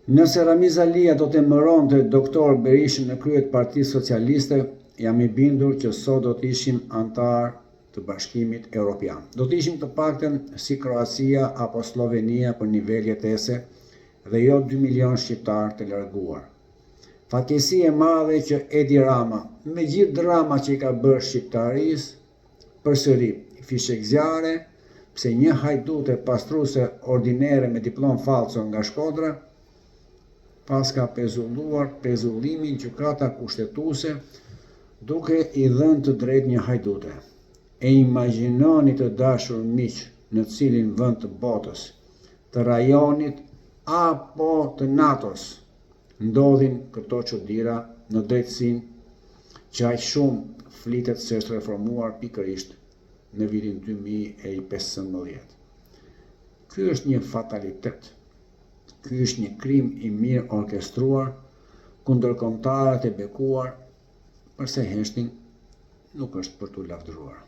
Nëse Ramiz Alia do të emëronte doktor Berishën në krye të Partisë Socialiste, jam i bindur që sot do të ishim antar të Bashkimit Evropian. Do të ishim të paktën si Kroacia apo Slovenia për nivel jetese dhe jo 2 milion shqiptar të larguar. Fatkeqësi e madhe që Edi Rama, me gjithë drama që i ka bërë shqiptarisë, përsëri fishek zjarre pse një hajdute pastruese ordinere me diplom falso nga Shkodra pas ka pezullimin gjykata kushtetuese duke i dhënë të drejtë një hajdute. E imagjinoni të dashur miq në cilin vend të botës, të rajonit apo të NATO-s ndodhin këto çuditëra në drejtësinë që aq shumë flitet se është reformuar pikërisht në vitin 2015. Ky është një fatalitet. Ky është një krim i mirë orkestruar kundër kombëtarët e bekuar, përse heshtin nuk është për t'u lavdëruar.